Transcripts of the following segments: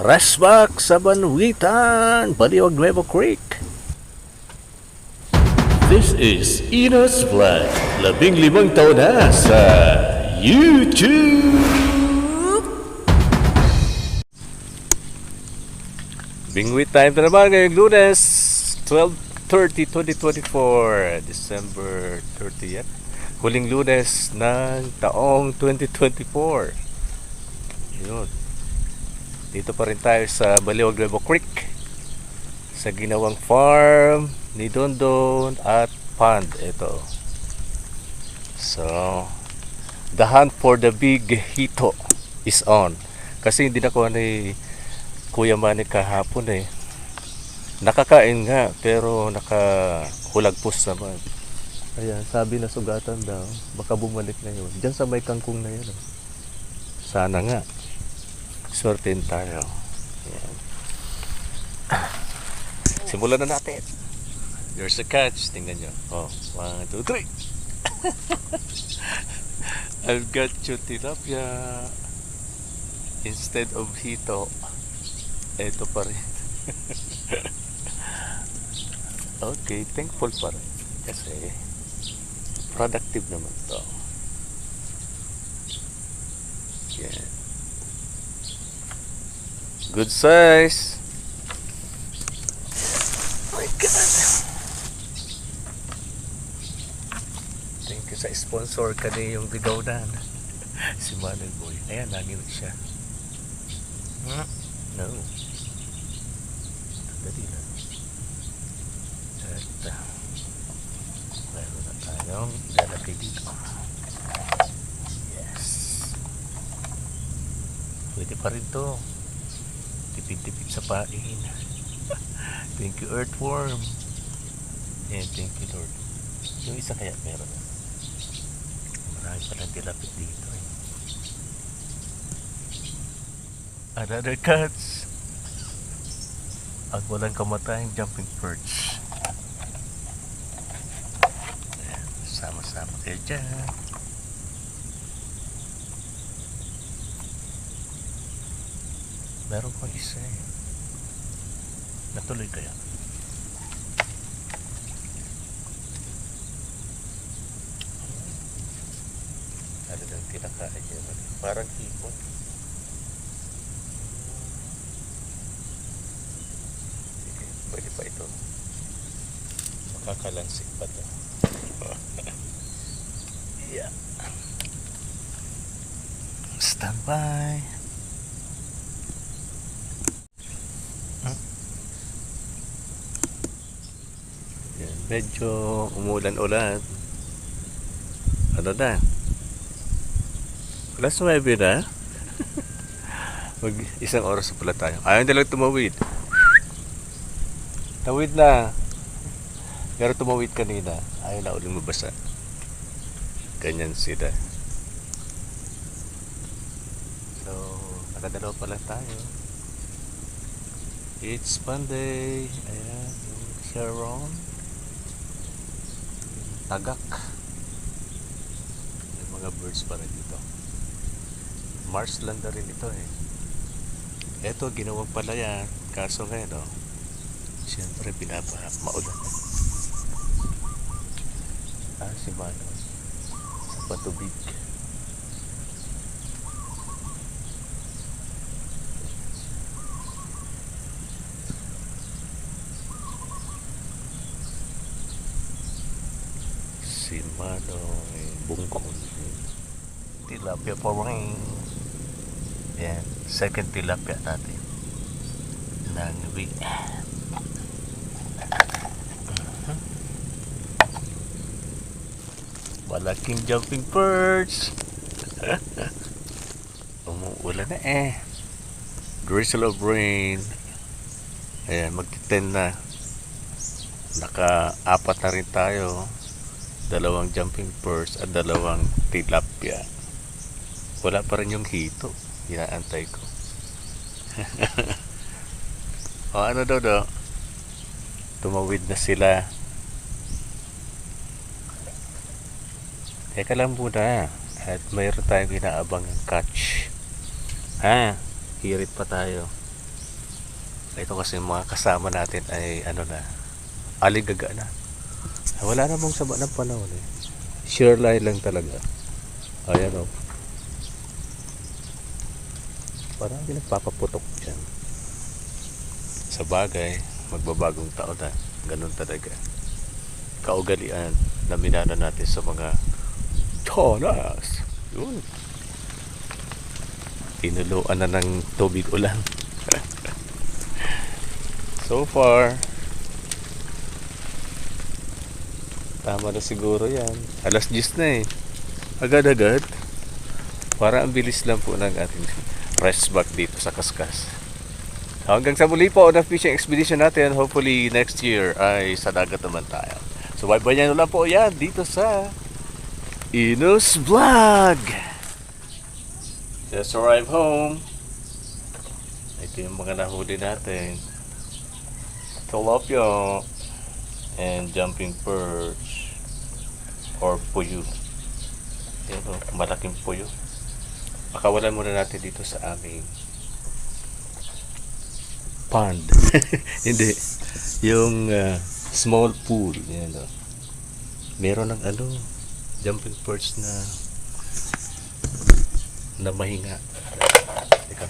Resback sa Banwitan, Baliwag Nuevo Creek. This is Inos Vlog, 15 taon na sa YouTube. Bingwit time na naman ngayong Lunes, 12/30/2024, December 30th. Huling Lunes ng taong 2024. Yun. Dito pa rin tayo sa Baliwag Nuevo Creek, sa ginawang farm ni Dondon at pond. Ito. So, the hunt for the big hito is on. Kasi hindi na ko ni Kuya Manny kahapon eh. Nakakain nga pero nakahulagpos naman. Ayan, sabi na sugatan daw. Baka bumalik na yun. Diyan sa may kangkong na yun. Sana nga. Swertein tayo. Ayan. Simulan na natin. There's a catch. Tingnan nyo. Oh, 1, 2, 3. I've got you tilapia. Instead of hito, ito pa rin. Okay, thankful pa rin. Kasi productive naman to. Yeah. Good size. Oh my God. Thank you sa sponsor kani yung bigawdan. Si Manel Boy. Ayan, nanginig siya. No. Dali na. At meron na tayong lalaki dito. Yes. Pwede pa rin to. Tipid-tipid sa pain. Thank you, earthworm. And thank you, Lord. Yung isa kaya meron na. Marami palang tilapit dito eh. Another catch. At walang kamatayang jumping perch. Ayan, sama-sama kayo dyan. Meron pang isa eh. Natuloy kaya? Talagang kinakain niya. Parang hipon. Sige, pwede pa ito. Makakalansik pa ito. Yeah. Standby. Medyo umulan-ulan. Ano na? Alas 9 na. Mag isang oras pala tayo. Ayaw na lang tumawid. Tawid na. Pero tumawid kanina. Ayaw na uling mabasa. Ganyan sila. So, nakadalawa pala tayo. It's Monday. Ayan. Sharon. Tagak. May mga birds pa rin dito. Marshland na rin ito eh. Eto, ginawang pala yan. Kaso ngayon, no? Siyempre, maulan. Si Mano. Sa patubig. Si Manong Bungkong. Tilapia pa rin. Yan, second tilapia natin ng week. Malaking jumping perch. Umuulan na eh. Drizzle of rain. Ayan, magti-10 na. Naka-4 na rin tayo. 2 jumping perch at 2 tilapia. Wala pa rin yung hito. Inaantay ko. O ano daw? Tumawid na sila. Teka lang muna. At mayroon tayong inaabang catch. Hirit pa tayo. Ito kasi yung mga kasama natin ay ano na, aligaga na. Wala namang sama ng panahon eh. Sure line lang talaga. Ayan o. Parang hindi nagpapaputok dyan. Sa bagay, magbabagong taon na. Ganun talaga. Kaugalian na minana natin sa mga Chonas. Yun. Tinuluan na ng tubig ulan. So far, tama na siguro yan. Alas 10 na eh. Agad-agad. Para ang bilis lang po ng ating rest back dito sa Kaskas. Hanggang sa muli po na fishing expedition natin. Hopefully next year ay sa dagat naman tayo. So bye-bye nyo lang po yan dito sa Inus Vlog. Just arrived home. Ito yung mga nahuli natin. Tilapia and jumping perch or puyo. Yan o, malaking puyo. Pakawalan muna natin dito sa aming pond. Hindi. Yung small pool. Yan o. Meron ng ano, jumping perch na mahinga. Teka.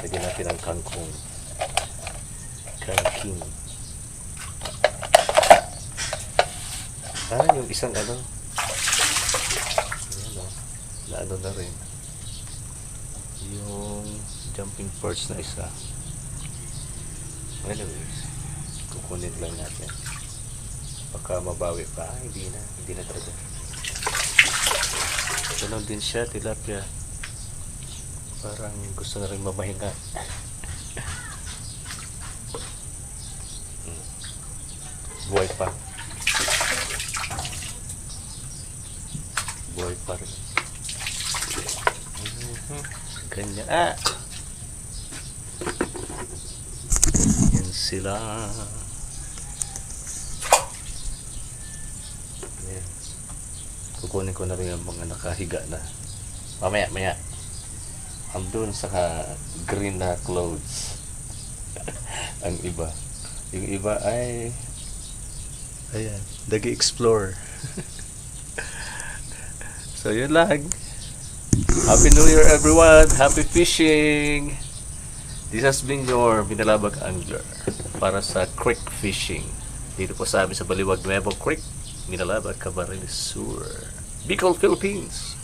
Lagyan natin ang kangkong. Kangking. Yung isang ano. Ayan o. Na ano na rin. Yung jumping perch na isa. Anyways. Kukunin lang natin. Baka mabawi pa. Hindi na. Hindi na talaga. Ganon din siya, tilapia. Parang gusto na rin mamahinga. Buhay pa. Buhay pa rin. Ganyan. Yan sila. Yan. Kukunin ko na rin ang mga nakahiga na. Mamaya. Andun sa green na clothes. Ang iba. Yung iba ay ayan, nag-explore. So yun lang. Happy New Year everyone. Happy fishing. This has been your Binalabag Angler para sa creek fishing. Dito po sa amin sa Baliwag Nuevo Creek, Binalabag, Camarines Sur, Bicol, Philippines.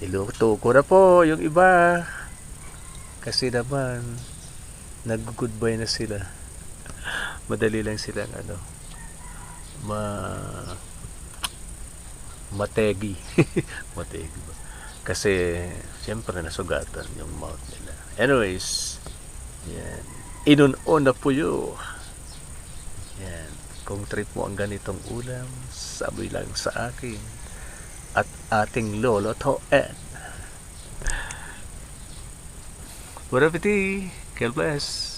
Niluto ko na po yung iba. Kasi naman nag-goodbye na sila. Madali lang silang mategi. Mategi ba? Kasi siyempre nasugatan yung mouth nila. Anyways, yan. Inunon na po yun. Yan. Kung trip mo ang ganitong ulam, sabi lang sa akin at ating lolo Toen. Bon appetit. God bless.